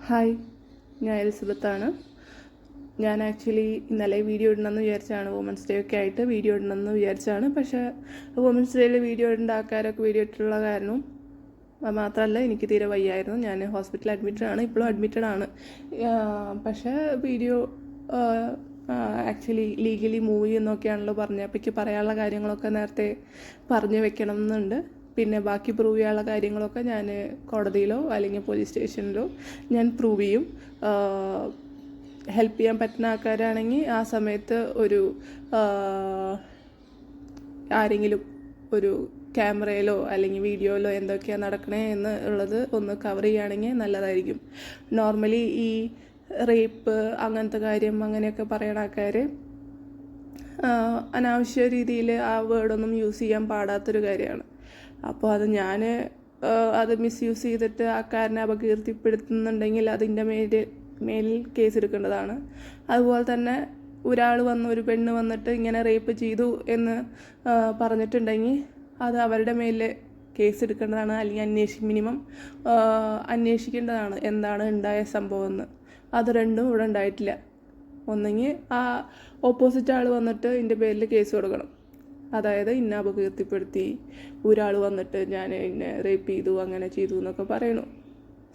Hi, ഞാൻ എലിസബത്താണ്. ഞാൻ actually ഇന്നലെ വീഡിയോ ഇടണമെന്ന് വിചാരിച്ചാണ്, വുമൻസ് ഡേ ഒക്കെ ആയിട്ട് വീഡിയോ ഇടണമെന്ന് വിചാരിച്ചാണ്. പക്ഷേ വുമൻസ് ഡേയിൽ വീഡിയോ ഇടേണ്ട ആൾക്കാരൊക്കെ വീഡിയോ ഇട്ടിട്ടുള്ള കാരണം മാത്രമല്ല, എനിക്ക് തീരെ വയ്യായിരുന്നു. ഞാൻ ഹോസ്പിറ്റലിൽ അഡ്മിറ്റഡാണ്, ഇപ്പോഴും അഡ്മിറ്റഡാണ്. പക്ഷേ വീഡിയോ ആക്ച്വലി ലീഗലി മൂവ് ചെയ്യുന്നൊക്കെയാണല്ലോ പറഞ്ഞത്. അപ്പോൾ എനിക്ക് പറയാനുള്ള കാര്യങ്ങളൊക്കെ നേരത്തെ പറഞ്ഞു വെക്കണം എന്നുണ്ട്. പിന്നെ ബാക്കി പ്രൂവ് ചെയ്യാനുള്ള കാര്യങ്ങളൊക്കെ ഞാൻ കോടതിയിലോ അല്ലെങ്കിൽ പോലീസ് സ്റ്റേഷനിലോ ഞാൻ പ്രൂവ് ചെയ്യും. ഹെൽപ്പ് ചെയ്യാൻ പറ്റുന്ന ആൾക്കാരാണെങ്കിൽ ആ സമയത്ത് ഒരു ആരെങ്കിലും ഒരു ക്യാമറയിലോ അല്ലെങ്കിൽ വീഡിയോയിലോ എന്തൊക്കെയാണ് നടക്കണേ എന്ന് ഉള്ളത് ഒന്ന് കവർ ചെയ്യുകയാണെങ്കിൽ നല്ലതായിരിക്കും. നോർമലി ഈ റേപ്പ് അങ്ങനത്തെ കാര്യം അങ്ങനെയൊക്കെ പറയണ ആൾക്കാർ അനാവശ്യ രീതിയിൽ ആ വേർഡൊന്നും യൂസ് ചെയ്യാൻ പാടാത്തൊരു കാര്യമാണ്. അപ്പോൾ അത് ഞാൻ അത് മിസ്യൂസ് ചെയ്തിട്ട് ആൾക്കാരനെ അപകീർത്തിപ്പെടുത്തുന്നുണ്ടെങ്കിൽ അതിൻ്റെ മേലിൽ കേസ് എടുക്കേണ്ടതാണ്. അതുപോലെ തന്നെ ഒരു പെണ്ണ് വന്നിട്ട് ഇങ്ങനെ റേപ്പ് ചെയ്തു എന്ന് പറഞ്ഞിട്ടുണ്ടെങ്കിൽ അത് അവരുടെ മേലിൽ കേസ് എടുക്കേണ്ടതാണ്, അല്ലെങ്കിൽ മിനിമം അന്വേഷിക്കേണ്ടതാണ് എന്താണ് ഉണ്ടായ സംഭവം എന്ന്. അത് രണ്ടും ഇവിടെ ഉണ്ടായിട്ടില്ല. ഒന്നെങ്കിൽ ആ ഓപ്പോസിറ്റ് ആൾ വന്നിട്ട് ഇതിൻ്റെ പേരിൽ കേസ് കൊടുക്കണം, അതായത് ഇന്ന അപകീർത്തിപ്പെടുത്തി ഒരാൾ വന്നിട്ട് ഞാൻ ഇന്നെ റേപ്പ് ചെയ്തു അങ്ങനെ ചെയ്തു എന്നൊക്കെ പറയണു.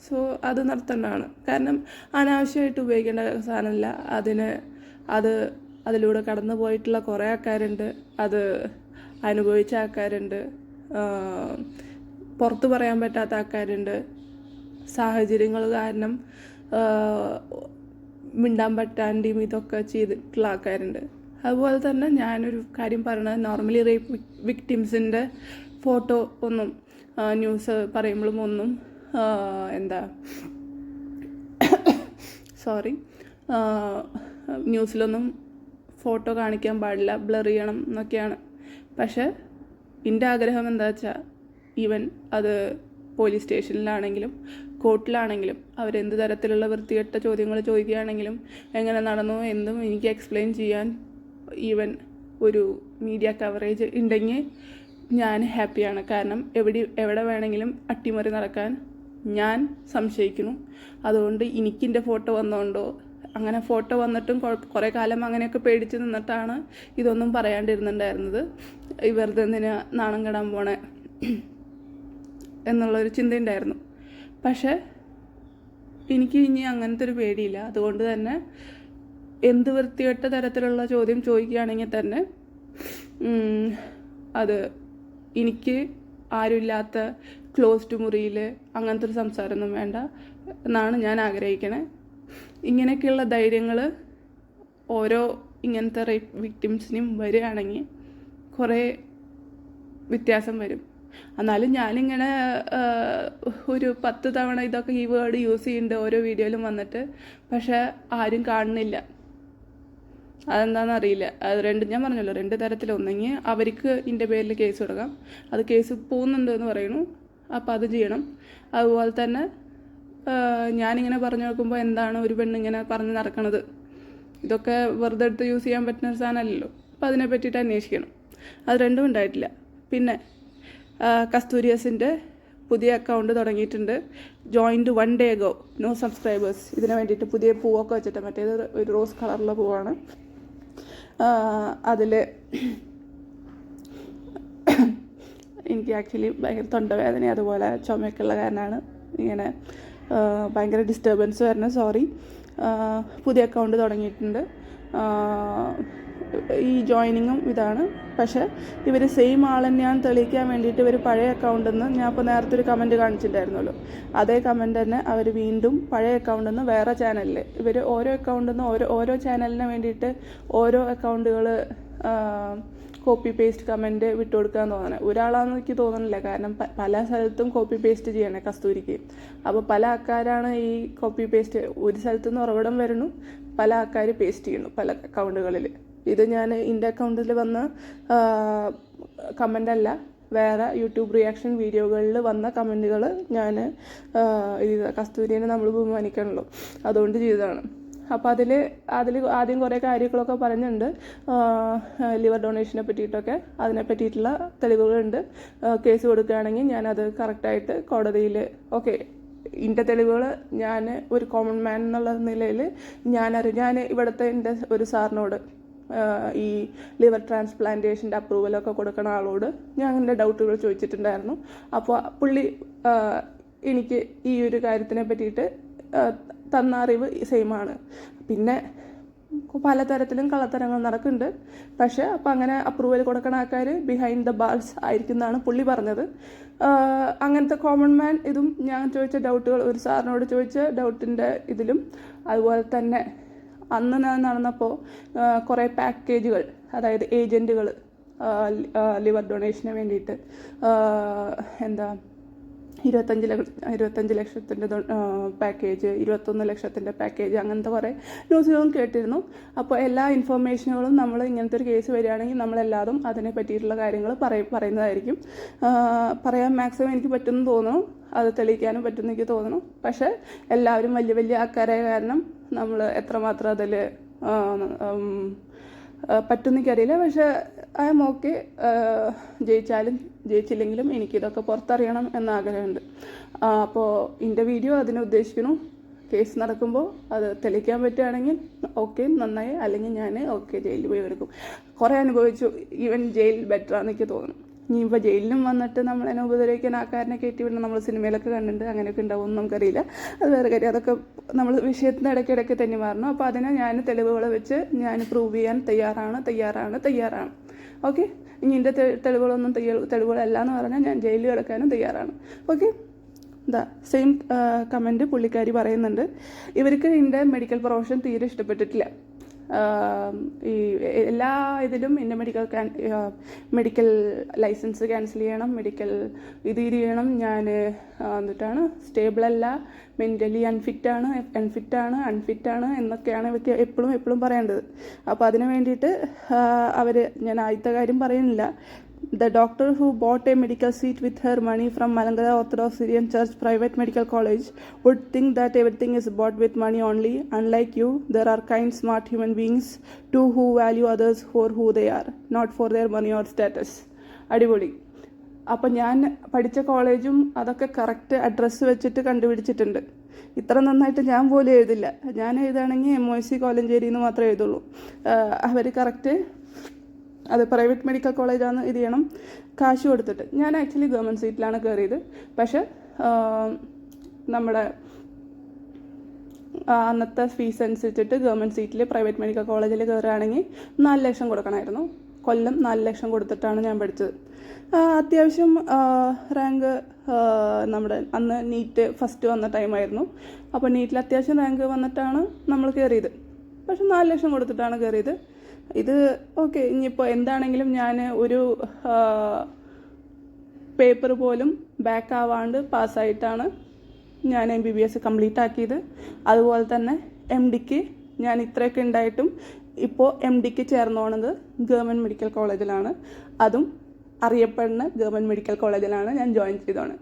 സോ അത് നടത്തേണ്ടതാണ്. കാരണം അനാവശ്യമായിട്ട് ഉപയോഗിക്കേണ്ട സാധനമല്ല. അതിലൂടെ കടന്നു പോയിട്ടുള്ള കുറേ ആൾക്കാരുണ്ട്, അത് അനുഭവിച്ച ആൾക്കാരുണ്ട്, പുറത്ത് പറയാൻ പറ്റാത്ത ആൾക്കാരുണ്ട്, സാഹചര്യങ്ങൾ കാരണം മിണ്ടാൻ പറ്റാണ്ടും ഇതൊക്കെ ചെയ്തിട്ടുള്ള ആൾക്കാരുണ്ട്. അതുപോലെ തന്നെ ഞാനൊരു കാര്യം പറയണത്, നോർമലി റേപ്പ് വിക്ടിംസിൻ്റെ ഫോട്ടോ ഒന്നും ന്യൂസ് പറയുമ്പോഴും ഒന്നും ന്യൂസിലൊന്നും ഫോട്ടോ കാണിക്കാൻ പാടില്ല, ബ്ലർ ചെയ്യണം എന്നൊക്കെയാണ്. പക്ഷേ എൻ്റെ ആഗ്രഹം എന്താ വെച്ചാൽ, ഈവൻ അത് പോലീസ് സ്റ്റേഷനിലാണെങ്കിലും കോർട്ടിലാണെങ്കിലും അവരെന്ത് തരത്തിലുള്ള വൃത്തികെട്ട ചോദ്യങ്ങൾ ചോദിക്കുകയാണെങ്കിലും എങ്ങനെ നടന്നു എന്തും എനിക്ക് എക്സ്പ്ലെയിൻ ചെയ്യാൻ ഈവൻ ഒരു മീഡിയ കവറേജ് ഉണ്ടെങ്കിൽ ഞാൻ ഹാപ്പിയാണ്. കാരണം എവിടെ വേണമെങ്കിലും അട്ടിമറി നടക്കാൻ ഞാൻ സംശയിക്കുന്നു. അതുകൊണ്ട് എനിക്കെൻ്റെ ഫോട്ടോ വന്നതുകൊണ്ടോ, അങ്ങനെ ഫോട്ടോ വന്നിട്ടും കുറേ കാലം അങ്ങനെയൊക്കെ പേടിച്ച് നിന്നിട്ടാണ് ഇതൊന്നും പറയാണ്ടിരുന്നുണ്ടായിരുന്നത്. വെറുതെ എന്തിനാ നാണം കെടാൻ പോണേ എന്നുള്ളൊരു ചിന്തയുണ്ടായിരുന്നു. പക്ഷേ എനിക്ക് ഇനി അങ്ങനത്തെ ഒരു പേടിയില്ല. അതുകൊണ്ട് തന്നെ എന്ത് വൃത്തികെട്ട തരത്തിലുള്ള ചോദ്യം ചോദിക്കുകയാണെങ്കിൽ തന്നെ അത് എനിക്ക് ആരുമില്ലാത്ത ക്ലോസ്ഡ് മുറിയിൽ അങ്ങനത്തെ ഒരു സംസാരമൊന്നും വേണ്ട എന്നാണ് ഞാൻ ആഗ്രഹിക്കണേ. ഇങ്ങനെയൊക്കെയുള്ള ധൈര്യങ്ങൾ ഓരോ ഇങ്ങനത്തെ റേപ്പ് വിക്ടിംസിനും വരികയാണെങ്കിൽ കുറേ വ്യത്യാസം വരും. എന്നാലും ഞാനിങ്ങനെ ഒരു 10 തവണ ഇതൊക്കെ ഈ വേർഡ് യൂസ് ചെയ്യുന്നുണ്ട് ഓരോ വീഡിയോയിലും വന്നിട്ട്, പക്ഷെ ആരും കാണുന്നില്ല. അതെന്താണെന്നറിയില്ല. അത് ഞാൻ പറഞ്ഞല്ലോ, 2 തരത്തിൽ. ഒന്നെങ്കിൽ അവർക്ക് ഇതിൻ്റെ പേരിൽ കേസ് കൊടുക്കാം, അത് കേസ് പോകുന്നുണ്ട് എന്ന് പറയുന്നു, അപ്പോൾ അത് ചെയ്യണം. അതുപോലെ തന്നെ ഞാനിങ്ങനെ പറഞ്ഞു നോക്കുമ്പോൾ എന്താണ് ഒരു പെണ്ണിങ്ങനെ പറഞ്ഞ് നടക്കണത്, ഇതൊക്കെ വെറുതെ എടുത്ത് യൂസ് ചെയ്യാൻ പറ്റുന്ന ഒരു സാധനമല്ലല്ലോ. അപ്പോൾ അതിനെ പറ്റിയിട്ട് അന്വേഷിക്കണം. അത് രണ്ടും ഉണ്ടായിട്ടില്ല. പിന്നെ കസ്തൂരിയസിൻ്റെ പുതിയ അക്കൗണ്ട് തുടങ്ങിയിട്ടുണ്ട്. Joined 1 day ago, no subscribers. ഇതിന് വേണ്ടിയിട്ട് പുതിയ പൂവൊക്കെ വെച്ചിട്ട്, മറ്റേത് ഒരു റോസ് കളറുള്ള പൂവാണ്. അതിൽ എനിക്ക് ആക്ച്വലി ഭയങ്കര തൊണ്ടവേദന അതുപോലെ ചുമയൊക്കെ ഉള്ള കാരണമാണ് ഇങ്ങനെ ഭയങ്കര ഡിസ്റ്റർബൻസ് വരുന്നത്. സോറി. പുതിയ അക്കൗണ്ട് തുടങ്ങിയിട്ടുണ്ട്. ഈ ജോയിനിങ്ങും ഇതാണ്. പക്ഷേ ഇവർ സെയിം ആൾ തന്നെയാണ് തെളിയിക്കാൻ വേണ്ടിയിട്ട് ഇവർ പഴയ അക്കൗണ്ടിൽ നിന്ന്, ഞാൻ ഇപ്പോൾ നേരത്തെ ഒരു കമൻറ്റ് കാണിച്ചിട്ടുണ്ടായിരുന്നല്ലോ, അതേ കമൻറ്റ് തന്നെ അവർ വീണ്ടും പഴയ അക്കൗണ്ടിൽ നിന്ന് വേറെ ചാനലിൽ ഇവർ ഓരോ അക്കൗണ്ടിൽ നിന്ന് ഓരോ ചാനലിന് വേണ്ടിയിട്ട് ഓരോ അക്കൗണ്ടുകൾ കോപ്പി പേസ്റ്റ് കമൻറ്റ് വിട്ടുകൊടുക്കാന്ന് തോന്നണേ. ഒരാളാണെന്ന് എനിക്ക് തോന്നുന്നില്ല. കാരണം പല സ്ഥലത്തും കോപ്പി പേസ്റ്റ് ചെയ്യണേ കസ്തൂരിക്ക്. അപ്പോൾ പല ആൾക്കാരാണ് ഈ കോപ്പി പേസ്റ്റ്, ഒരു സ്ഥലത്തു നിന്ന് ഉറവിടം വരുന്നു, പല ആൾക്കാർ പേസ്റ്റ് ചെയ്യുന്നു പല അക്കൗണ്ടുകളിൽ. ഇത് ഞാൻ എൻ്റെ അക്കൗണ്ടിൽ വന്ന കമൻ്റ് അല്ല, വേറെ യൂട്യൂബ് റിയാക്ഷൻ വീഡിയോകളിൽ വന്ന കമൻറ്റുകൾ ഞാൻ കസ്തൂരിനെ നമ്മൾ ബഹുമാനിക്കണമല്ലോ, അതുകൊണ്ട് ചെയ്തതാണ്. അപ്പോൾ അതിൽ ആദ്യം കുറേ കാര്യങ്ങളൊക്കെ പറഞ്ഞിട്ടുണ്ട്, ലിവർ ഡൊണേഷനെ പറ്റിയിട്ടൊക്കെ. അതിനെ പറ്റിയിട്ടുള്ള തെളിവുകളുണ്ട്. കേസ് കൊടുക്കുകയാണെങ്കിൽ ഞാനത് കറക്റ്റായിട്ട് കോടതിയിൽ ഓക്കെ ഇതിൻ്റെ തെളിവുകൾ ഞാൻ ഒരു കോമൺ മാൻ എന്നുള്ള നിലയിൽ ഞാൻ ഇവിടുത്തെ എൻ്റെ ഒരു സാറിനോട് ഈ ലിവർ ട്രാൻസ്പ്ലാന്റേഷൻ്റെ അപ്രൂവലൊക്കെ കൊടുക്കുന്ന ആളോട് ഞാൻ എൻ്റെ ഡൗട്ടുകൾ ചോദിച്ചിട്ടുണ്ടായിരുന്നു. അപ്പോൾ പുള്ളി എനിക്ക് ഈ ഒരു കാര്യത്തിനെ പറ്റിയിട്ട് തന്ന അറിവ് സെയിമാണ്. പിന്നെ പലതരത്തിലും കള്ളത്തരങ്ങൾ നടക്കുന്നുണ്ട്. പക്ഷേ അപ്പം അങ്ങനെ അപ്രൂവൽ കൊടുക്കുന്ന ആൾക്കാർ ബിഹൈൻഡ് ദ ബാർസ് ആയിരിക്കും എന്നാണ് പുള്ളി പറഞ്ഞത്. അങ്ങനത്തെ കോമൺ മാൻ ഇതും ഞാൻ ചോദിച്ച ഡൗട്ടുകൾ ഒരു സാറിനോട് ചോദിച്ച ഡൗട്ടിൻ്റെ ഇതിലും അതുപോലെ തന്നെ അന്ന് ഞാൻ നടന്നപ്പോൾ കുറേ പാക്കേജുകൾ, അതായത് ഏജൻറ്റുകൾ ലിവർ ഡൊണേഷന് വേണ്ടിയിട്ട് 25 ലക്ഷത്തിൻ്റെ പാക്കേജ്, 21 ലക്ഷത്തിൻ്റെ പാക്കേജ്, അങ്ങനത്തെ കുറേ ന്യൂസുകളും കേട്ടിരുന്നു. അപ്പോൾ എല്ലാ ഇൻഫർമേഷനുകളും നമ്മൾ ഇങ്ങനത്തെ ഒരു കേസ് വരികയാണെങ്കിൽ നമ്മളെല്ലാവരും അതിനെ പറ്റിയിട്ടുള്ള കാര്യങ്ങൾ പറയുന്നതായിരിക്കും. പറയാൻ മാക്സിമം എനിക്ക് പറ്റുമെന്ന് തോന്നുന്നു, അത് തെളിയിക്കാനും പറ്റുമെന്ന് എനിക്ക് തോന്നുന്നു. പക്ഷേ എല്ലാവരും വലിയ വലിയ ആൾക്കാരായ കാരണം നമ്മൾ എത്രമാത്രം അതിൽ പറ്റുമെന്ന് എനിക്കറിയില്ല. പക്ഷേ ഐ എം ഓക്കെ. ജയിച്ചാലും ജയിച്ചില്ലെങ്കിലും എനിക്കിതൊക്കെ പുറത്തറിയണം എന്ന ആഗ്രഹമുണ്ട്. അപ്പോൾ എൻ്റെ വീഡിയോ അതിനെ ഉദ്ദേശിക്കുന്നു. കേസ് നടക്കുമ്പോൾ അത് തെളിയിക്കാൻ പറ്റുകയാണെങ്കിൽ ഓക്കെ, നന്നായി. അല്ലെങ്കിൽ ഞാൻ ഓക്കെ ജയിലിൽ പോയി എടുക്കും. കുറേ അനുഭവിച്ചു. ഈവൻ ജയിൽ ബെറ്ററാന്ന് എനിക്ക് തോന്നുന്നു. ഇനിയിപ്പോൾ ജയിലിലും വന്നിട്ട് നമ്മളതിനെ ഉപദ്രവിക്കാൻ ആൾക്കാരനെ കയറ്റി വിടണം. നമ്മൾ സിനിമയിലൊക്കെ കണ്ടിട്ടുണ്ട്. അങ്ങനെയൊക്കെ ഉണ്ടാവുമെന്ന് നമുക്കറിയില്ല. അത് വേറെ കാര്യം. അതൊക്കെ നമ്മൾ വിഷയത്തിന് ഇടയ്ക്കിടയ്ക്ക് തന്നെ മാറണം. അപ്പോൾ അതിനെ ഞാൻ തെളിവുകൾ വെച്ച് ഞാൻ പ്രൂവ് ചെയ്യാൻ തയ്യാറാണ്. ഓക്കെ, ഇനി എൻ്റെ തെളിവുകളൊന്നും തെളിവുകളല്ല എന്ന് പറഞ്ഞാൽ ഞാൻ ജയിലിൽ കിടക്കാനും തയ്യാറാണ്. ഓക്കെ, സെയിം കമൻറ്റ് പുള്ളിക്കാരി പറയുന്നുണ്ട്. ഇവർക്ക് എൻ്റെ മെഡിക്കൽ പ്രൊഫഷൻ തീരെ ഇഷ്ടപ്പെട്ടിട്ടില്ല. ഈ എല്ലാ ഇതിലും എൻ്റെ മെഡിക്കൽ ലൈസൻസ് ക്യാൻസൽ ചെയ്യണം, മെഡിക്കൽ ഇത് ചെയ്യണം. ഞാൻ എന്നിട്ടാണ് സ്റ്റേബിളല്ല, മെൻ്റലി അൺഫിറ്റാണ് എന്നൊക്കെയാണ് ഇവർക്ക് എപ്പോഴും പറയേണ്ടത്. അപ്പോൾ അതിന് വേണ്ടിയിട്ട് ഞാൻ ആദ്യത്തെ കാര്യം പറയുന്നില്ല. The doctor who bought a medical seat with her money from Malankara Orthodox Syrian Church Private Medical College would think that everything is bought with money only. Unlike you, there are kind, smart human beings too who value others for who they are, not for their money or status. അടിപൊളി. അപ്പം ഞാൻ പഠിച്ച കോളേജും അതൊക്കെ correct address വെച്ചിട്ട് കണ്ടുപിടിച്ചിട്ടുണ്ട്. ഇത്ര നന്നായിട്ട് ഞാൻ പോലും എഴുതില്ല. ഞാൻ എഴുതുകയാണെങ്കിൽ MOC കോലഞ്ചേരി എന്ന് മാത്രമേ എഴുതുള്ളൂ. അവർ കറക്റ്റ് അത് പ്രൈവറ്റ് മെഡിക്കൽ കോളേജാണ് ഇത് ചെയ്യണം, കാശ് കൊടുത്തിട്ട്. ഞാൻ ആക്ച്വലി ഗവൺമെൻറ് സീറ്റിലാണ് കയറിയത്. പക്ഷെ നമ്മുടെ അന്നത്തെ ഫീസ് അനുസരിച്ചിട്ട് ഗവൺമെൻറ് സീറ്റിൽ പ്രൈവറ്റ് മെഡിക്കൽ കോളേജിൽ കയറുകയാണെങ്കിൽ 4 ലക്ഷം കൊടുക്കണമായിരുന്നു. കൊല്ലം 4 ലക്ഷം കൊടുത്തിട്ടാണ് ഞാൻ പഠിച്ചത്. അത്യാവശ്യം റാങ്ക് നമ്മുടെ അന്ന് നീറ്റ് ഫസ്റ്റ് വന്ന ടൈമായിരുന്നു. അപ്പോൾ നീറ്റിൽ അത്യാവശ്യം റാങ്ക് വന്നിട്ടാണ് നമ്മൾ കയറിയത്. പക്ഷെ 4 ലക്ഷം കൊടുത്തിട്ടാണ് കയറിയത്. ഇത് ഓക്കെ. ഇനിയിപ്പോൾ എന്താണെങ്കിലും ഞാൻ ഒരു പേപ്പർ പോലും ബാക്ക് ആവാണ്ട് പാസ്സായിട്ടാണ് ഞാൻ MBBS കംപ്ലീറ്റ് ആക്കിയത്. അതുപോലെ തന്നെ MDക്ക് ഞാൻ ഇത്രയൊക്കെ ഉണ്ടായിട്ടും ഇപ്പോൾ MDക്ക് ചേർന്ന് പോണത് ഗവൺമെൻറ് മെഡിക്കൽ കോളേജിലാണ്. അതും അറിയപ്പെടുന്ന ഗവൺമെൻറ് മെഡിക്കൽ കോളേജിലാണ് ഞാൻ ജോയിൻ ചെയ്തോണ്.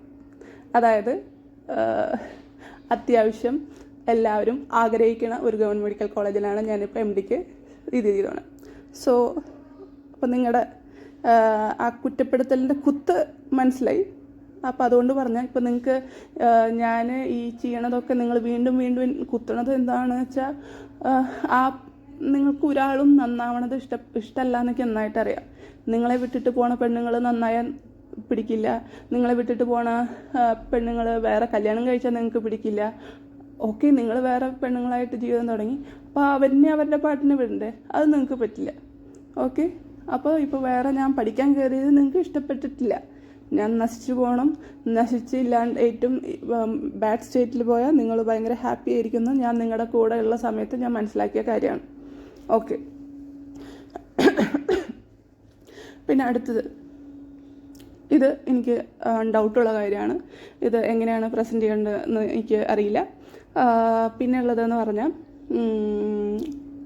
അതായത് അത്യാവശ്യം എല്ലാവരും ആഗ്രഹിക്കുന്ന ഒരു ഗവൺമെൻറ് മെഡിക്കൽ കോളേജിലാണ് ഞാനിപ്പോൾ MDക്ക് ഇത് ചെയ്തോണ്. സോ അപ്പം നിങ്ങളുടെ ആ കുറ്റപ്പെടുത്തലിൻ്റെ കുത്ത് മനസ്സിലായി. അപ്പോൾ അതുകൊണ്ട് പറഞ്ഞാൽ ഇപ്പം നിങ്ങൾക്ക് ഞാൻ ഈ ചെയ്യണതൊക്കെ നിങ്ങൾ വീണ്ടും കുത്തണത് എന്താണെന്ന് വെച്ചാൽ നിങ്ങൾക്ക് ഒരാളും നന്നാവണത് ഇഷ്ടമല്ല എന്നൊക്കെ നന്നായിട്ടറിയാം. നിങ്ങളെ വിട്ടിട്ട് പോണ പെണ്ണുങ്ങൾ നന്നായാൻ പിടിക്കില്ല. നിങ്ങളെ വിട്ടിട്ട് പോണ പെണ്ണുങ്ങൾ വേറെ കല്യാണം കഴിച്ചാൽ നിങ്ങൾക്ക് പിടിക്കില്ല. ഓക്കെ, നിങ്ങൾ വേറെ പെണ്ണുങ്ങളായിട്ട് ജീവിതം തുടങ്ങി. അപ്പോൾ അവരുടെ പാട്ടിന് വിടണ്ടേ? അത് നിങ്ങൾക്ക് പറ്റില്ല. ഓക്കെ, അപ്പോൾ ഇപ്പോൾ വേറെ ഞാൻ പഠിക്കാൻ കയറിയത് നിങ്ങൾക്ക് ഇഷ്ടപ്പെട്ടിട്ടില്ല. ഞാൻ നശിച്ചു പോകണം, നശിച്ചില്ലാണ്ട് ഏറ്റവും ബാഡ് സ്റ്റേറ്റിൽ പോയാൽ നിങ്ങൾ ഭയങ്കര ഹാപ്പി ആയിരിക്കുന്നു. ഞാൻ നിങ്ങളുടെ കൂടെ ഉള്ള സമയത്ത് ഞാൻ മനസ്സിലാക്കിയ കാര്യമാണ്. ഓക്കെ, പിന്നെ അടുത്തത്, ഇത് എനിക്ക് ഡൗട്ടുള്ള കാര്യമാണ്. ഇത് എങ്ങനെയാണ് പ്രസൻറ്റ് ചെയ്യേണ്ടതെന്ന് എനിക്ക് അറിയില്ല. പിന്നെ ഉള്ളതെന്ന് പറഞ്ഞാൽ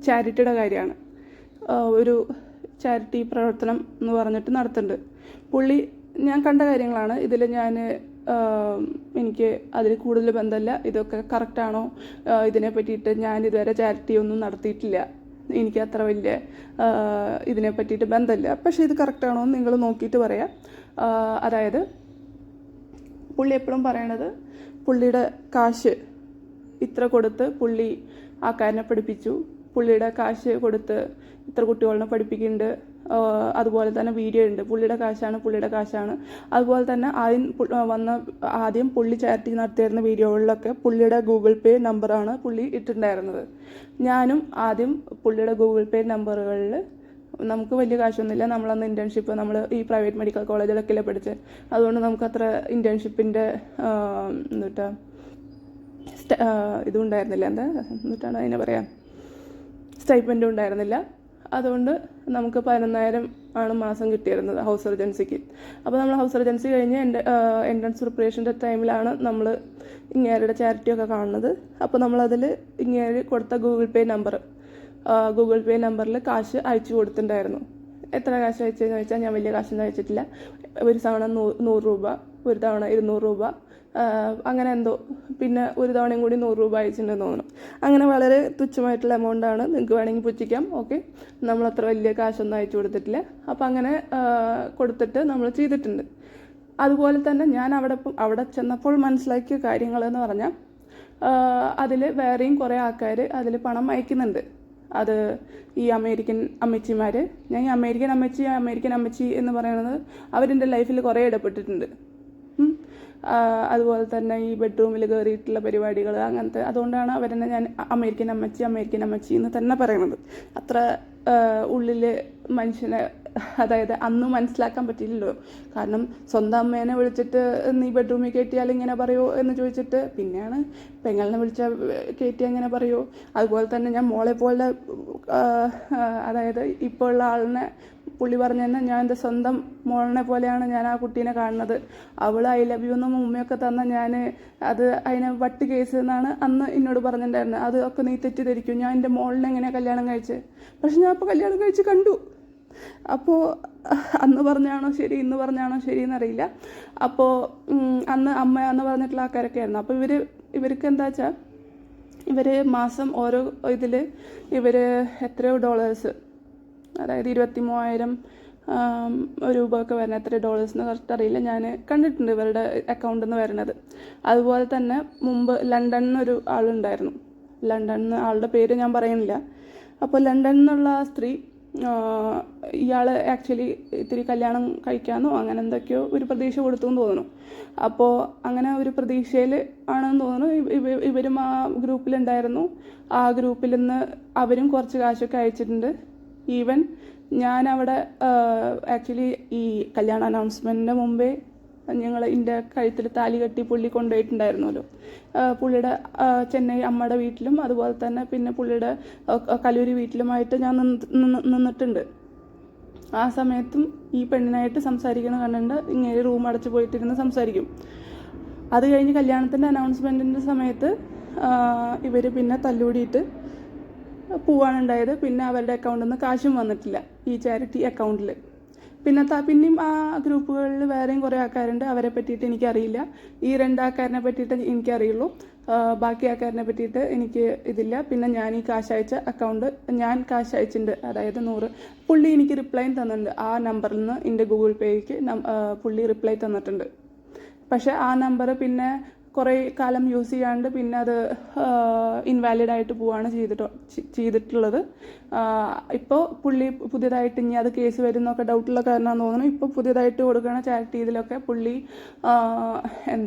ചാരിറ്റിയുടെ കാര്യമാണ്. ഒരു ചാരിറ്റി പ്രവർത്തനം എന്ന് പറഞ്ഞിട്ട് നടത്തുന്നുണ്ട് പുള്ളി. ഞാൻ കണ്ട കാര്യങ്ങളാണ്. ഇതിൽ എനിക്ക് അതിൽ കൂടുതൽ ബന്ധമില്ല. ഇതൊക്കെ കറക്റ്റാണോ ഇതിനെ പറ്റിയിട്ട് ഞാൻ ഇതുവരെ ചാരിറ്റി ഒന്നും നടത്തിയിട്ടില്ല. എനിക്ക് അത്ര വലിയ ഇതിനെ പറ്റിയിട്ട് ബന്ധമില്ല. പക്ഷേ ഇത് കറക്റ്റാണോ എന്ന് നിങ്ങൾ നോക്കിയിട്ട് പറയാം. അതായത് പുള്ളി എപ്പോഴും പറയണത് പുള്ളിയുടെ കാശ് ഇത്ര കൊടുത്ത് പുള്ളി ആൾക്കാരനെ പഠിപ്പിച്ചു, പുള്ളിയുടെ കാശ് കൊടുത്ത് ഇത്ര കുട്ടികളെ പഠിപ്പിക്കുന്നുണ്ട്, അതുപോലെ തന്നെ വീഡിയോ ഉണ്ട്, പുള്ളിയുടെ കാശാണ്. അതുപോലെ തന്നെ ആദ്യം പുള്ളി ചാരിറ്റി നടത്തിയിരുന്ന വീഡിയോകളിലൊക്കെ പുള്ളിയുടെ ഗൂഗിൾ പേ നമ്പറാണ് പുള്ളി ഇട്ടിട്ടുണ്ടായിരുന്നത്. ഞാനും ആദ്യം പുള്ളിയുടെ ഗൂഗിൾ പേ നമ്പറുകളിൽ, നമുക്ക് വലിയ കാശൊന്നുമില്ല, നമ്മളന്ന് ഇൻറ്റേൺഷിപ്പ് നമ്മൾ ഈ പ്രൈവറ്റ് മെഡിക്കൽ കോളേജിലൊക്കെയല്ലേ പഠിച്ചത്, അതുകൊണ്ട് നമുക്കത്ര ഇൻറ്റേൺഷിപ്പിൻ്റെ ഇതുണ്ടായിരുന്നില്ല, എന്നിട്ടാണ് അതിനെ പറയാം, സ്റ്റൈപ്പൻറ്റും ഉണ്ടായിരുന്നില്ല. അതുകൊണ്ട് നമുക്ക് 11,000 ആണ് മാസം കിട്ടിയിരുന്നത് ഹൗസ് സർജൻസിക്ക്. അപ്പോൾ നമ്മൾ ഹൗസ് സർജൻസി കഴിഞ്ഞ് എൻട്രൻസ് പ്രിപ്പറേഷൻ്റെ ടൈമിലാണ് നമ്മൾ ഇങ്ങേരുടെ ചാരിറ്റിയൊക്കെ കാണുന്നത്. അപ്പോൾ നമ്മളതിൽ ഇങ്ങേര് കൊടുത്ത ഗൂഗിൾ പേ നമ്പറിൽ കാശ് അയച്ചു കൊടുത്തിട്ടുണ്ടായിരുന്നു. എത്ര കാശ് അയച്ചതെന്ന് ചോദിച്ചാൽ ഞാൻ വലിയ കാശൊന്നും അയച്ചിട്ടില്ല. ഒരു തവണ 100 രൂപ, ഒരു തവണ 200 രൂപ, അങ്ങനെ എന്തോ, പിന്നെ ഒരു തവണയും കൂടി 100 രൂപ അയച്ചിട്ടുണ്ടെന്ന് തോന്നുന്നു. അങ്ങനെ വളരെ തുച്ഛമായിട്ടുള്ള എമൗണ്ടാണ്, നിങ്ങൾക്ക് വേണമെങ്കിൽ പുച്ഛിക്കാം, ഓക്കെ. നമ്മളത്ര വലിയ കാശൊന്നും അയച്ചു കൊടുത്തിട്ടില്ല. അപ്പോൾ അങ്ങനെ കൊടുത്തിട്ട് നമ്മൾ ചെയ്തിട്ടുണ്ട്. അതുപോലെ തന്നെ ഞാൻ അവിടെ ചെന്നപ്പോൾ മനസ്സിലാക്കിയ കാര്യങ്ങളെന്ന് പറഞ്ഞാൽ, അതിൽ വേറെയും കുറേ ആൾക്കാർ അതിൽ പണം അയക്കുന്നുണ്ട്. അത് ഈ അമേരിക്കൻ അമ്മച്ചിമാർ, ഞാൻ ഈ അമേരിക്കൻ അമ്മച്ചി എന്ന് പറയുന്നത് അവരെൻ്റെ ലൈഫിൽ കുറേ ഇടപെട്ടിട്ടുണ്ട്. അതുപോലെ തന്നെ ഈ ബെഡ്റൂമിൽ കയറിയിട്ടുള്ള പരിപാടികൾ അങ്ങനത്തെ, അതുകൊണ്ടാണ് അവരെന്നെ ഞാൻ അമേരിക്കൻ അമ്മച്ചി എന്ന് തന്നെ പറയുന്നത്. അത്ര ഉള്ളിൽ മനുഷ്യനെ, അതായത് അന്ന് മനസ്സിലാക്കാൻ പറ്റില്ലല്ലോ. കാരണം സ്വന്തം അമ്മേനെ വിളിച്ചിട്ട് നീ ബെഡ്റൂമിൽ കയറ്റിയാൽ ഇങ്ങനെ പറയുമോ എന്ന് ചോദിച്ചിട്ട്, പിന്നെയാണ് പെങ്ങളിനെ വിളിച്ചാൽ കയറ്റി അങ്ങനെ പറയുമോ. അതുപോലെ തന്നെ ഞാൻ മോളെ പോലെ, അതായത് ഇപ്പോൾ ഉള്ള ആളിനെ പുള്ളി പറഞ്ഞു തന്നെ, ഞാൻ എൻ്റെ സ്വന്തം മോളിനെ പോലെയാണ് ഞാൻ ആ കുട്ടീനെ കാണുന്നത്. അവൾ ഐ ലവ് യു എന്നും ഉമ്മയൊക്കെ തന്ന ഞാൻ അതിനെ വട്ട് കേസ് എന്നാണ് അന്ന് എന്നോട് പറഞ്ഞിട്ടുണ്ടായിരുന്നത്. അതൊക്കെ നീ തെറ്റിദ്ധരിക്കും, ഞാൻ എൻ്റെ മോളിനെ എങ്ങനെയാണ് കല്യാണം കഴിച്ചത്. പക്ഷെ ഞാൻ ഇപ്പോൾ കല്യാണം കഴിച്ച് കണ്ടു. അപ്പോൾ അന്ന് പറഞ്ഞാണോ ശരി, ഇന്ന് പറഞ്ഞാണോ ശരി എന്നറിയില്ല. അപ്പോൾ അന്ന് അമ്മ എന്ന് പറഞ്ഞിട്ടുള്ള ആൾക്കാരൊക്കെ ആയിരുന്നു. അപ്പോൾ ഇവർക്ക് എന്താ വെച്ചാൽ, ഇവർ മാസം ഓരോ ഇതിൽ എത്രയോ ഡോളേഴ്സ്, അതായത് 23,000 രൂപ ഒക്കെ വരുന്നത്, എത്ര ഡോളേഴ്സ് എന്ന് കറക്റ്റ് അറിയില്ല, ഞാൻ കണ്ടിട്ടുണ്ട് ഇവരുടെ അക്കൗണ്ടിൽ നിന്ന് വരുന്നത്. അതുപോലെ തന്നെ മുമ്പ് ലണ്ടനിൽ നിന്നൊരു ആളുണ്ടായിരുന്നു, ലണ്ടനിൽ നിന്ന്, ആളുടെ പേര് ഞാൻ പറയുന്നില്ല. അപ്പോൾ ലണ്ടനിൽ നിന്നുള്ള സ്ത്രീ, ഇയാൾ ആക്ച്വലി ഇത്തിരി കല്യാണം കഴിക്കാമെന്നോ അങ്ങനെ എന്തൊക്കെയോ ഒരു പ്രതീക്ഷ കൊടുത്തു എന്ന് തോന്നുന്നു. അപ്പോൾ അങ്ങനെ ഒരു പ്രതീക്ഷയിൽ ആണെന്ന് തോന്നുന്നു ഇവരും ആ ഗ്രൂപ്പിലുണ്ടായിരുന്നു. ആ ഗ്രൂപ്പിൽ നിന്ന് അവരും കുറച്ച് കാശൊക്കെ അയച്ചിട്ടുണ്ട്. ഈവൻ ഞാൻ അവിടെ ആക്ച്വലി ഈ കല്യാണ അനൗൺസ്മെൻറ്റിൻ്റെ മുമ്പേ ഞങ്ങൾ എൻ്റെ കഴുത്തിൽ താലി കെട്ടി പുള്ളി കൊണ്ടുപോയിട്ടുണ്ടായിരുന്നല്ലോ. പുള്ളിയുടെ ചെന്നൈ അമ്മയുടെ വീട്ടിലും അതുപോലെ തന്നെ പിന്നെ പുള്ളിയുടെ കലൂരി വീട്ടിലുമായിട്ട് ഞാൻ നിന്നിട്ടുണ്ട്. ആ സമയത്തും ഈ പെണ്ണിനായിട്ട് സംസാരിക്കണം കണ്ടിട്ട് ഇങ്ങനെ റൂം അടച്ച് പോയിട്ടിരുന്ന് സംസാരിക്കും. അത് കഴിഞ്ഞ് കല്യാണത്തിൻ്റെ അനൗൺസ്മെൻറ്റിൻ്റെ സമയത്ത് ഇവർ പിന്നെ തല്ലൂടിയിട്ട് പോവാനുണ്ടായത്. പിന്നെ അവരുടെ അക്കൗണ്ടിൽ നിന്ന് കാശും വന്നിട്ടില്ല ഈ ചാരിറ്റി അക്കൗണ്ടിൽ. പിന്നെയും ആ ഗ്രൂപ്പുകളിൽ വേറെയും കുറേ ആൾക്കാരുണ്ട്, അവരെ പറ്റിയിട്ട് എനിക്കറിയില്ല. ഈ 2 ആൾക്കാരിനെ പറ്റിയിട്ട് എനിക്കറിയുള്ളൂ, ബാക്കി ആൾക്കാരിനെ പറ്റിയിട്ട് എനിക്ക് ഇതില്ല. പിന്നെ ഞാൻ ഈ കാശ് അയച്ച അക്കൗണ്ട് ഞാൻ കാശ് അയച്ചിട്ടുണ്ട്, അതായത് 100. പുള്ളി എനിക്ക് റിപ്ലൈ തന്നിട്ടുണ്ട്, ആ നമ്പറിൽ നിന്ന് എൻ്റെ ഗൂഗിൾ പേയ്ക്ക് പുള്ളി റിപ്ലൈ തന്നിട്ടുണ്ട്. പക്ഷേ ആ നമ്പർ പിന്നെ കുറേ കാലം യൂസ് ചെയ്യാണ്ട് പിന്നെ അത് ഇൻവാലിഡായിട്ട് പോവുകയാണ് ചെയ്തിട്ടുള്ളത്. ഇപ്പോൾ പുള്ളി പുതിയതായിട്ട് ഇനി അത് കേസ് വരുന്നൊക്കെ ഡൗട്ടുള്ള കാരണമാണെന്ന് തോന്നുന്നു. ഇപ്പോൾ പുതിയതായിട്ട് കൊടുക്കുന്ന ചാരിറ്റി ഇതിലൊക്കെ പുള്ളി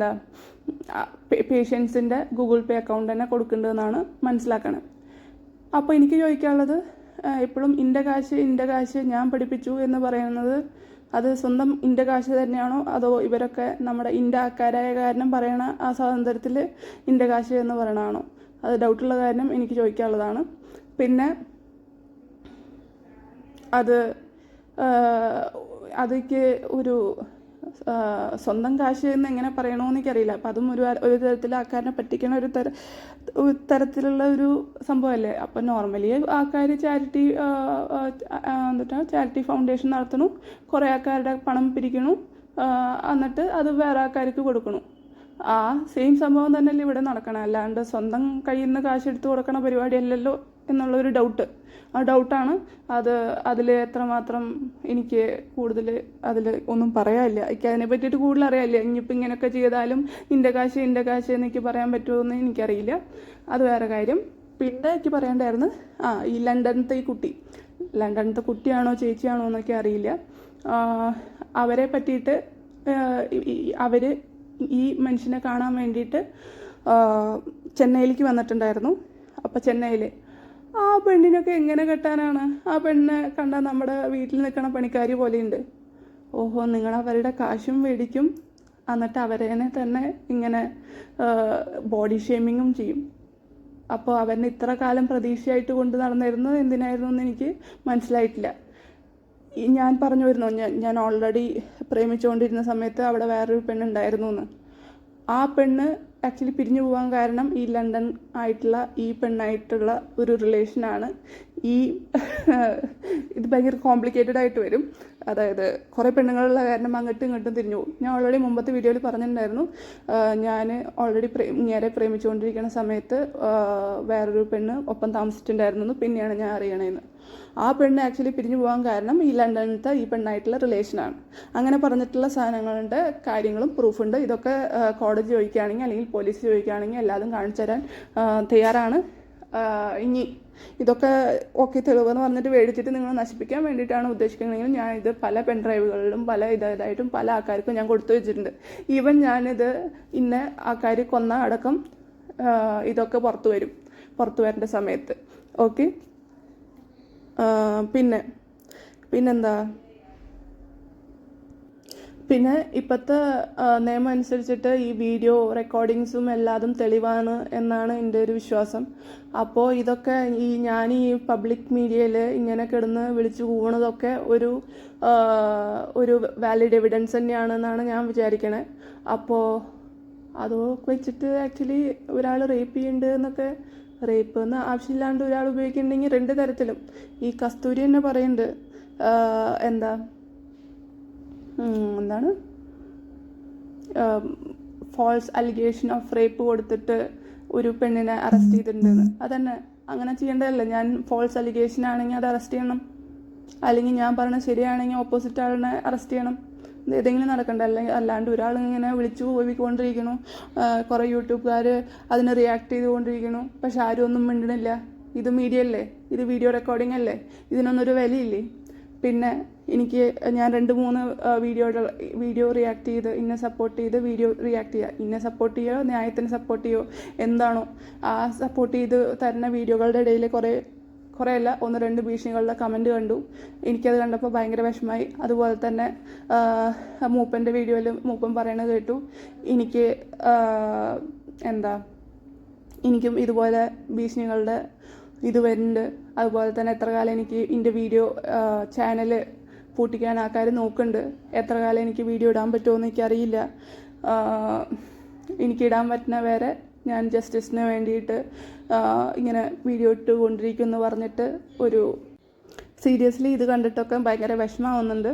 പേഷ്യൻസിൻ്റെ ഗൂഗിൾ പേ അക്കൗണ്ട് തന്നെ കൊടുക്കേണ്ടതെന്നാണ് മനസ്സിലാക്കണത്. അപ്പോൾ എനിക്ക് ചോദിക്കാനുള്ളത്, എപ്പോഴും എൻ്റെ കാശ് ഞാൻ പഠിപ്പിച്ചു എന്ന് പറയുന്നത് അത് സ്വന്തം എൻ്റെ കാശ് തന്നെയാണോ, അതോ ഇവരൊക്കെ നമ്മുടെ എൻ്റെ ആൾക്കാരായ കാരണം പറയണ ആ സ്വാതന്ത്ര്യത്തിൽ എൻ്റെ കാശ് എന്ന് പറയണതാണോ? അത് ഡൗട്ടുള്ള കാരണം എനിക്ക് ചോദിക്കാനുള്ളതാണ്. പിന്നെ അതൊക്കെ ഒരു സ്വന്തം കാശ് എന്ന് എങ്ങനെ പറയണമെന്ന് എനിക്കറിയില്ല. അപ്പം അതും ഒരു തരത്തിൽ ആൾക്കാരിനെ പറ്റിക്കണ ഒരു തരത്തിലുള്ള ഒരു സംഭവമല്ലേ. അപ്പം നോർമലി ആൾക്കാർ ചാരിറ്റി ഫൗണ്ടേഷൻ നടത്തണു, കുറേ ആൾക്കാരുടെ പണം പിരിക്കണു, എന്നിട്ട് അത് വേറെ ആൾക്കാർക്ക് കൊടുക്കണു. ആ സെയിം സംഭവം തന്നെയല്ലേ ഇവിടെ നടക്കണം. അല്ലാണ്ട് സ്വന്തം കയ്യിൽ നിന്ന് കാശ് എടുത്ത് കൊടുക്കണ പരിപാടിയല്ലല്ലോ എന്നുള്ളൊരു ആ ഡൗട്ടാണ് അത്. അതിൽ എത്രമാത്രം എനിക്ക് കൂടുതൽ അതിൽ ഒന്നും പറയാനില്ല. എനിക്ക് അതിനെ പറ്റിയിട്ട് കൂടുതൽ അറിയാനില്ല. ഇനിയിപ്പോൾ ഇങ്ങനെയൊക്കെ ചെയ്താലും ഇൻ്റെ കാശ് എന്നൊക്കെ പറയാൻ പറ്റുമോ എനിക്കറിയില്ല. അത് വേറെ കാര്യം. പിന്നെ എനിക്ക് പറയണ്ടായിരുന്നു ഈ ലണ്ടനത്തെ കുട്ടിയാണോ ചേച്ചിയാണോ എന്നൊക്കെ അറിയില്ല. അവരെ പറ്റിയിട്ട് അവർ ഈ മനുഷ്യനെ കാണാൻ വേണ്ടിയിട്ട് ചെന്നൈയിലേക്ക് വന്നിട്ടുണ്ടായിരുന്നു. അപ്പോൾ ചെന്നൈയിൽ ആ പെണ്ണിനൊക്കെ എങ്ങനെ കെട്ടാനാണ്? ആ പെണ്ണിനെ കണ്ടാൽ നമ്മുടെ വീട്ടിൽ നിൽക്കണ പണിക്കാരി പോലെയുണ്ട്. ഓഹോ, നിങ്ങൾ അവരുടെ കാശും മേടിക്കും, എന്നിട്ട് അവരെ തന്നെ ഇങ്ങനെ ബോഡി ഷേമിങ്ങും ചെയ്യും. അപ്പോൾ അവനെ ഇത്ര കാലം പ്രതീക്ഷയായിട്ട് കൊണ്ട് നടന്നിരുന്നത് എന്തിനായിരുന്നു എന്ന് എനിക്ക് മനസ്സിലായിട്ടില്ല. ഞാൻ പറഞ്ഞു വരുന്നു, ഞാൻ ഓൾറെഡി പ്രേമിച്ചുകൊണ്ടിരുന്ന സമയത്ത് അവിടെ വേറൊരു പെണ്ണുണ്ടായിരുന്നു എന്ന്. ആ പെണ്ണ് ആക്ച്വലി പിരിഞ്ഞു പോകാൻ കാരണം ഈ ലണ്ടൻ ആയിട്ടുള്ള ഈ പെണ്ണായിട്ടുള്ള ഒരു റിലേഷനാണ്. ഇത് ഭയങ്കര കോംപ്ലിക്കേറ്റഡ് ആയിട്ട് വരും. അതായത് കുറേ പെണ്ണുങ്ങളുള്ള കാരണം അങ്ങോട്ടും ഇങ്ങോട്ടും തിരിഞ്ഞു പോകും. ഞാൻ ഓൾറെഡി മുമ്പത്തെ വീഡിയോയിൽ പറഞ്ഞിട്ടുണ്ടായിരുന്നു, ഞാൻ ഓൾറെഡി നേരെ പ്രേമിച്ചുകൊണ്ടിരിക്കുന്ന സമയത്ത് വേറൊരു പെണ്ണ് ഒപ്പം താമസിച്ചിട്ടുണ്ടായിരുന്നു. പിന്നെയാണ് ഞാൻ അറിയണേന്ന്. ആ പെണ്ണ് ആക്ച്വലി പിരിഞ്ഞു പോകാൻ കാരണം ഈ ലണ്ടനിലത്തെ ഈ പെണ്ണായിട്ടുള്ള റിലേഷനാണ്. അങ്ങനെ പറഞ്ഞിട്ടുള്ള സാധനങ്ങളുടെ കാര്യങ്ങളും പ്രൂഫുണ്ട്. ഇതൊക്കെ കോടതി ചോദിക്കുകയാണെങ്കിൽ അല്ലെങ്കിൽ പോലീസ് ചോദിക്കുകയാണെങ്കിൽ എല്ലാതും കാണിച്ചു തരാൻ തയ്യാറാണ്. ഇനി ഇതൊക്കെ തെളിവെന്ന് പറഞ്ഞിട്ട് മേടിച്ചിട്ട് നിങ്ങൾ നശിപ്പിക്കാൻ വേണ്ടിയിട്ടാണ് ഉദ്ദേശിക്കുന്നതെങ്കിൽ ഞാൻ ഇത് പല പെൻഡ്രൈവുകളിലും പല ഇതായിട്ടും പല ആൾക്കാർക്കും ഞാൻ കൊടുത്തു വെച്ചിട്ടുണ്ട്. ഈവൻ ഞാനിത് ആൾക്കാർ കൊന്ന അടക്കം ഇതൊക്കെ പുറത്തു വരേണ്ട സമയത്ത്. ഓക്കെ, പിന്നെന്താ, പിന്നെ ഇപ്പോഴത്തെ നിയമം അനുസരിച്ചിട്ട് ഈ വീഡിയോ റെക്കോർഡിങ്സും എല്ലാതും തെളിവാണ് എന്നാണ് എൻ്റെ ഒരു വിശ്വാസം. അപ്പോൾ ഇതൊക്കെ ഞാൻ ഈ പബ്ലിക് മീഡിയയിൽ ഇങ്ങനെ കിടന്ന് വിളിച്ചു കൂവണതൊക്കെ ഒരു വാലിഡ് എവിഡൻസ് തന്നെയാണെന്നാണ് ഞാൻ വിചാരിക്കണേ. അപ്പോൾ അതൊക്കെ വെച്ചിട്ട് ആക്ച്വലി ഒരാൾ റേപ്പ് ചെയ്യുന്നുണ്ട് എന്നൊക്കെ, റേപ്പ് എന്ന് ആവശ്യമില്ലാണ്ട് ഒരാൾ ഉപയോഗിക്കുന്നുണ്ടെങ്കിൽ 2 തരത്തിലും. ഈ കസ്തൂരി തന്നെ പറയുന്നുണ്ട്, എന്താണ് ഫോൾസ് അലിഗേഷൻ ഓഫ് റേപ്പ് കൊടുത്തിട്ട് ഒരു പെണ്ണിനെ അറസ്റ്റ് ചെയ്തിട്ടുണ്ടെന്ന്. അതന്നെ, അങ്ങനെ ചെയ്യേണ്ടതല്ല. ഞാൻ ഫോൾസ് അലിഗേഷൻ ആണെങ്കിൽ അത് അറസ്റ്റ് ചെയ്യണം, അല്ലെങ്കിൽ ഞാൻ പറഞ്ഞത് ശരിയാണെങ്കിൽ ഓപ്പോസിറ്റ് ആളിനെ അറസ്റ്റ് ചെയ്യണം. ഏതെങ്കിലും നടക്കണ്ട. അല്ലാണ്ട് ഒരാളിങ്ങനെ വിളിച്ചു പോയിക്കൊണ്ടിരിക്കണു, കുറേ യൂട്യൂബുകാർ അതിന് റിയാക്ട് ചെയ്തുകൊണ്ടിരിക്കണു, പക്ഷെ ആരും ഒന്നും മിണ്ടണില്ല. ഇത് മീഡിയ അല്ലേ, ഇത് വീഡിയോ റെക്കോർഡിംഗ് അല്ലേ, ഇതിനൊന്നൊരു വിലയില്ലേ? പിന്നെ ഞാൻ 2-3 വീഡിയോ റിയാക്ട് ചെയ്ത് ഇന്നെ സപ്പോർട്ട് ചെയ്ത് വീഡിയോ റിയാക്ട് ചെയ്യുക, ഇന്നെ സപ്പോർട്ട് ചെയ്യുകയോ ന്യായത്തിന് സപ്പോർട്ട് ചെയ്യുകയോ എന്താണോ ആ സപ്പോർട്ട് ചെയ്ത് തരുന്ന വീഡിയോകളുടെ ഇടയിൽ കുറേ അല്ല 1-2 ഭീഷണികളുടെ കമൻറ്റ് കണ്ടു. എനിക്കത് കണ്ടപ്പോൾ ഭയങ്കര വിഷമമായി. അതുപോലെ തന്നെ മൂപ്പൻ്റെ വീഡിയോയിൽ മൂപ്പൻ പറയണത് കേട്ടു, എനിക്കും ഇതുപോലെ ഭീഷണികളുടെ ഇത് വരുന്നുണ്ട്. അതുപോലെ തന്നെ എത്ര കാലം എനിക്ക് എൻ്റെ വീഡിയോ ചാനൽ പൂട്ടിക്കാൻ ആൾക്കാർ നോക്കുന്നുണ്ട്. എത്ര കാലം എനിക്ക് വീഡിയോ ഇടാൻ പറ്റുമോ എനിക്കറിയില്ല. എനിക്കിടാൻ പറ്റുന്ന വരെ ഞാൻ ജസ്റ്റിസിന് വേണ്ടിയിട്ട് ഇങ്ങനെ വീഡിയോ ഇട്ടുകൊണ്ടിരിക്കും എന്ന് പറഞ്ഞിട്ട് സീരിയസ്ലി ഇത് കണ്ടിട്ടൊക്കെ ഭയങ്കര വിഷമമാവുന്നുണ്ട്.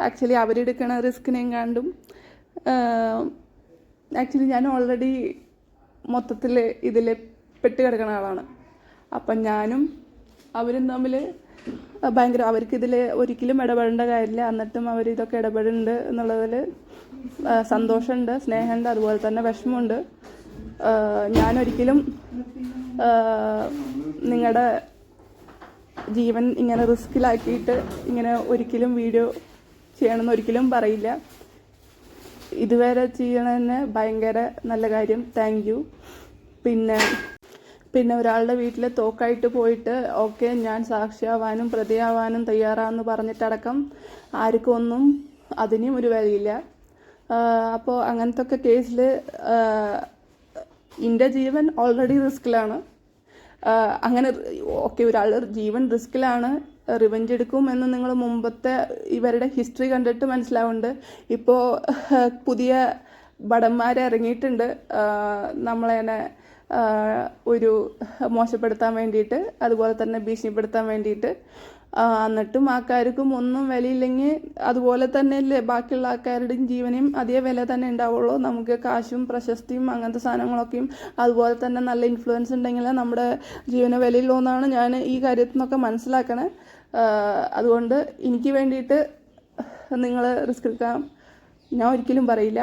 ആക്ച്വലി അവരെടുക്കണ റിസ്കിനെയും കണ്ടും ആക്ച്വലി ഞാൻ ഓൾറെഡി മൊത്തത്തിൽ ഇതിൽ പെട്ട് കിടക്കുന്ന ആളാണ്. അപ്പം ഞാനും അവരും തമ്മിൽ ഭയങ്കര, അവർക്കിതിൽ ഒരിക്കലും ഇടപെടേണ്ട കാര്യമില്ല, എന്നിട്ടും അവരിതൊക്കെ ഇടപെടുന്നുണ്ട് എന്നുള്ളതിൽ സന്തോഷമുണ്ട്, സ്നേഹമുണ്ട്, അതുപോലെ തന്നെ വിഷമമുണ്ട്. ഞാനൊരിക്കലും നിങ്ങളുടെ ജീവൻ ഇങ്ങനെ റിസ്കിലാക്കിയിട്ട് ഇങ്ങനെ ഒരിക്കലും വീഡിയോ ചെയ്യണമെന്ന് ഒരിക്കലും പറയില്ല. ഇതുവരെ ചെയ്യണതന്നെ ഭയങ്കര നല്ല കാര്യം, താങ്ക് യു. പിന്നെ ഒരാളുടെ വീട്ടിൽ തോക്കായിട്ട് പോയിട്ട് ഓക്കെ ഞാൻ സാക്ഷിയാവാനും പ്രതിയാവാനും തയ്യാറാണെന്ന് പറഞ്ഞിട്ടടക്കം ആർക്കും ഒന്നും അതിനും ഒരു വിലയില്ല. അപ്പോൾ അങ്ങനത്തെ ഒക്കെ കേസിൽ എൻ്റെ ജീവൻ ഓൾറെഡി റിസ്കിലാണ്. അങ്ങനെ ഓക്കെ, ഒരാളുടെ ജീവൻ റിസ്കിലാണ്, റിവെഞ്ച് എടുക്കും എന്ന് നിങ്ങൾ മുമ്പത്തെ ഇവരുടെ ഹിസ്റ്ററി കണ്ടിട്ട് മനസ്സിലാവുന്നുണ്ട്. ഇപ്പോൾ പുതിയ ഭടന്മാർ ഇറങ്ങിയിട്ടുണ്ട് നമ്മളെ ഒരു മോശപ്പെടുത്താൻ വേണ്ടിയിട്ട്, അതുപോലെ തന്നെ ഭീഷണിപ്പെടുത്താൻ വേണ്ടിയിട്ട്. എന്നിട്ടും ആൾക്കാർക്കും ഒന്നും വിലയില്ലെങ്കിൽ അതുപോലെ തന്നെയല്ലേ ബാക്കിയുള്ള ആൾക്കാരുടെയും ജീവനും അതേ വില തന്നെ ഉണ്ടാവുള്ളൂ. നമുക്ക് കാശും പ്രശസ്തിയും അങ്ങനത്തെ സാധനങ്ങളൊക്കെയും അതുപോലെ തന്നെ നല്ല ഇൻഫ്ലുവൻസ് ഉണ്ടെങ്കിൽ നമ്മുടെ ജീവന് വിലയുള്ളൂ എന്നാണ് ഞാൻ ഈ കാര്യത്തിൽ നിന്നൊക്കെ മനസ്സിലാക്കണേ. അതുകൊണ്ട് എനിക്ക് വേണ്ടിയിട്ട് നിങ്ങൾ റിസ്ക് എടുക്കാൻ ഞാൻ ഒരിക്കലും പറയില്ല.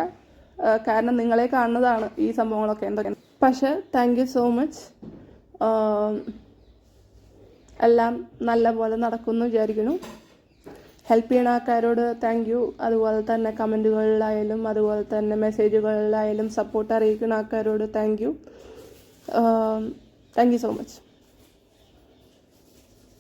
കാരണം നിങ്ങളെ കാണുന്നതാണ് ഈ സംഭവങ്ങളൊക്കെ എന്തൊക്കെ. പക്ഷേ താങ്ക് യു സോ മച്ച്. എല്ലാം നല്ല പോലെ നടക്കുമെന്ന് വിചാരിക്കുന്നു. ഹെൽപ്പ് ചെയ്യുന്ന ആൾക്കാരോട് താങ്ക് യു. അതുപോലെ തന്നെ കമൻറ്റുകളിലായാലും അതുപോലെ തന്നെ മെസ്സേജുകളിലായാലും സപ്പോർട്ട് അറിയിക്കുന്ന ആൾക്കാരോട് thank you. Thank you so much.